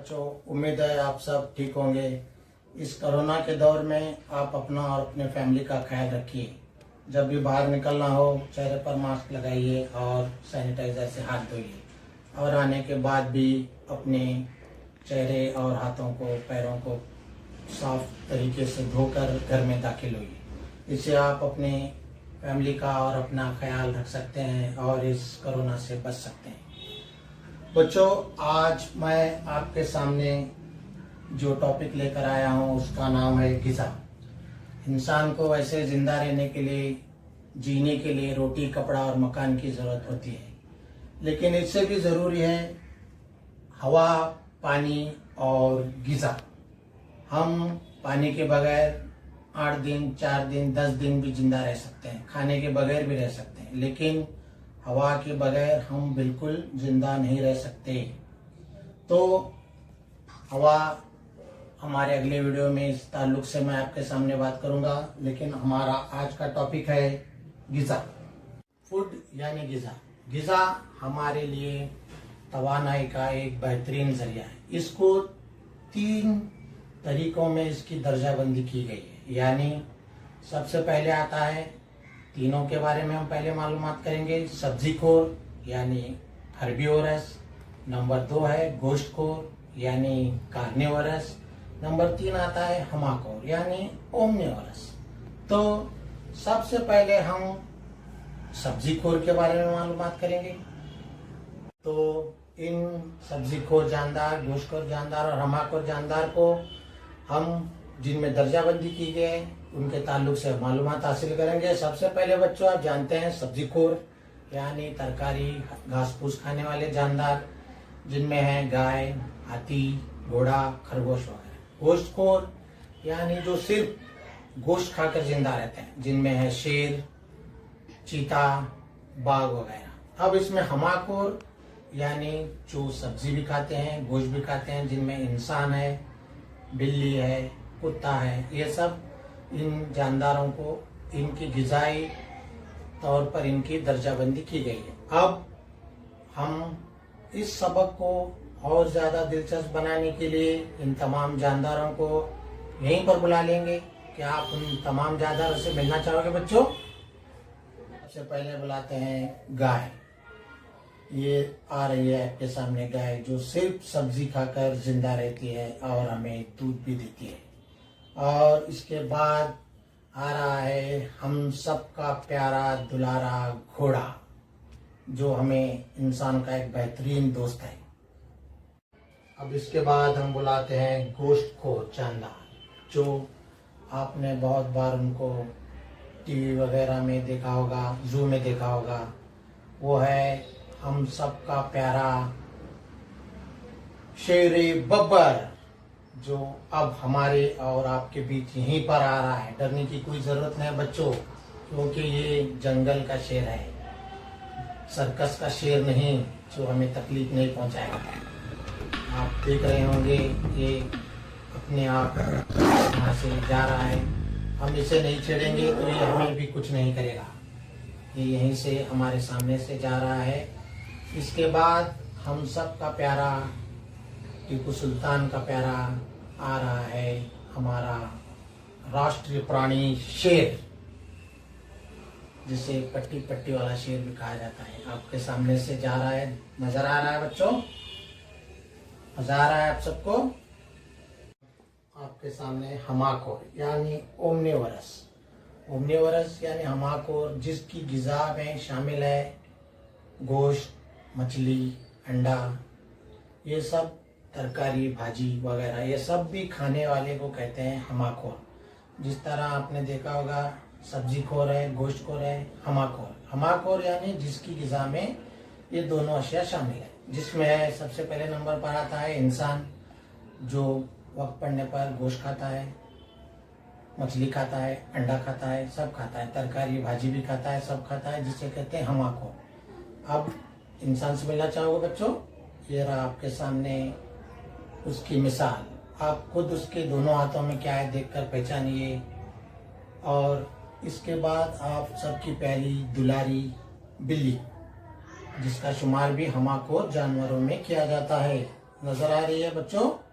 बच्चों, उम्मीद है आप सब ठीक होंगे। इस कोरोना के दौर में आप अपना और अपने फैमिली का ख्याल रखिए। जब भी बाहर निकलना हो चेहरे पर मास्क लगाइए और सैनिटाइजर से हाथ धोइए और आने के बाद भी अपने चेहरे और हाथों को, पैरों को साफ तरीके से धोकर घर में दाखिल होइए। इससे आप अपने फैमिली का और अपना ख्याल रख सकते हैं और इस कोरोना से बच सकते हैं। बच्चों, आज मैं आपके सामने जो टॉपिक लेकर आया हूँ उसका नाम है ग़िज़ा। इंसान को वैसे जिंदा रहने के लिए, जीने के लिए रोटी, कपड़ा और मकान की ज़रूरत होती है, लेकिन इससे भी ज़रूरी है हवा, पानी और ग़िज़ा। हम पानी के बगैर 8 दिन, 4 दिन, 10 दिन भी जिंदा रह सकते हैं, खाने के बगैर भी रह सकते हैं, लेकिन हवा के बगैर हम बिल्कुल जिंदा नहीं रह सकते। तो हवा हमारे अगले वीडियो में इस ताल्लुक से मैं आपके सामने बात करूंगा, लेकिन हमारा आज का टॉपिक है ग़िज़ा। फूड यानी ग़िज़ा। ग़िज़ा हमारे लिए तवानाई का एक बेहतरीन जरिया है। इसको 3 तरीकों में इसकी दर्जाबंदी की गई है। यानी सबसे पहले आता है, तीनों के बारे में हम पहले मालूमात करेंगे। सब्जीखोर यानी हर्बीवोरस, नंबर 2 है गोश्तखोर यानी कार्निवोरस, नंबर 3 आता है हमाखोर यानी ओमनिवोरस। तो सबसे पहले हम सब्जीखोर के बारे में मालूमात करेंगे। तो इन सब्जीखोर जानदार, गोश्तखोर जानदार और हमाखोर जानदार को हम जिनमें दर्जाबंदी की गई है उनके ताल्लुक से मालूमात हासिल करेंगे। सबसे पहले बच्चों, आप जानते हैं सब्जीखोर यानी तरकारी, घास फूस खाने वाले जानदार, जिनमें है गाय, हाथी, घोड़ा, खरगोश वगैरह। गोश्तखोर यानी जो सिर्फ गोश्त खाकर जिंदा रहते हैं, जिनमें है शेर, चीता, बाघ वगैरह। अब इसमें हमाखोर यानी जो सब्जी भी खाते हैं, गोश्त भी खाते हैं, जिनमें इंसान है, बिल्ली है, कुत्ता है। ये सब इन जानदारों को इनकी ग़िज़ाई तौर पर इनकी दर्जाबंदी की गई है। अब हम इस सबक को और ज़्यादा दिलचस्प बनाने के लिए इन तमाम जानदारों को यहीं पर बुला लेंगे। क्या आप उन तमाम जानदारों से मिलना चाहोगे बच्चों? सबसे पहले बुलाते हैं गाय। ये आ रही है आपके सामने गाय, जो सिर्फ सब्जी खाकर जिंदा रहती है और हमें दूध भी देती है। और इसके बाद आ रहा है हम सबका प्यारा दुलारा घोड़ा, जो हमें इंसान का एक बेहतरीन दोस्त है। अब इसके बाद हम बुलाते हैं गोश्तखोर जानदार, जो आपने बहुत बार उनको टीवी वगैरह में देखा होगा, जू में देखा होगा। वो है हम सबका प्यारा शेरे बब्बर, जो अब हमारे और आपके बीच यहीं पर आ रहा है। डरने की कोई जरूरत नहीं बच्चों, क्योंकि ये जंगल का शेर है, सर्कस का शेर नहीं, जो हमें तकलीफ नहीं पहुंचाएगा। आप देख रहे होंगे ये अपने आप यहाँ से जा रहा है। हम इसे नहीं छेड़ेंगे तो ये हमें भी कुछ नहीं करेगा। ये यहीं से हमारे सामने से जा रहा है। इसके बाद हम सब का प्यारा टीपू सुल्तान का प्यारा आ रहा है, हमारा राष्ट्रीय प्राणी शेर, जिसे पट्टी पट्टी वाला शेर भी कहा जाता है। आपके सामने से जा रहा है, नजर आ रहा है बच्चों? मजा आ रहा है आप सबको? आपके सामने हमाखोर यानी ओमनिवोरस। ओमनिवोरस यानी हमाखोर, जिसकी ग़िज़ा में शामिल है गोश्त, मछली, अंडा, ये सब तरकारी, भाजी वगैरह, ये सब भी खाने वाले को कहते हैं हमाखोर। जिस तरह आपने देखा होगा सब्जीखोर है, गोश्तखोर है, हमाखोर। हमाखोर यानी जिसकी ग़िज़ा में ये दोनों अशिया शामिल है, जिसमें है सबसे पहले नंबर पर आता है इंसान, जो वक्त पड़ने पर गोश्त खाता है, मछली खाता है, अंडा खाता है, सब खाता है, तरकारी भाजी भी खाता है, सब खाता है, जिसे कहते हैं हमाखोर। अब इंसान से मिलना चाहोगे बच्चों? ये रहा आपके सामने उसकी मिसाल। आप खुद उसके दोनों हाथों में क्या है देखकर पहचानिए। और इसके बाद आप सबकी प्यारी दुलारी बिल्ली, जिसका शुमार भी हमाखोर जानवरों में किया जाता है। नजर आ रही है बच्चों?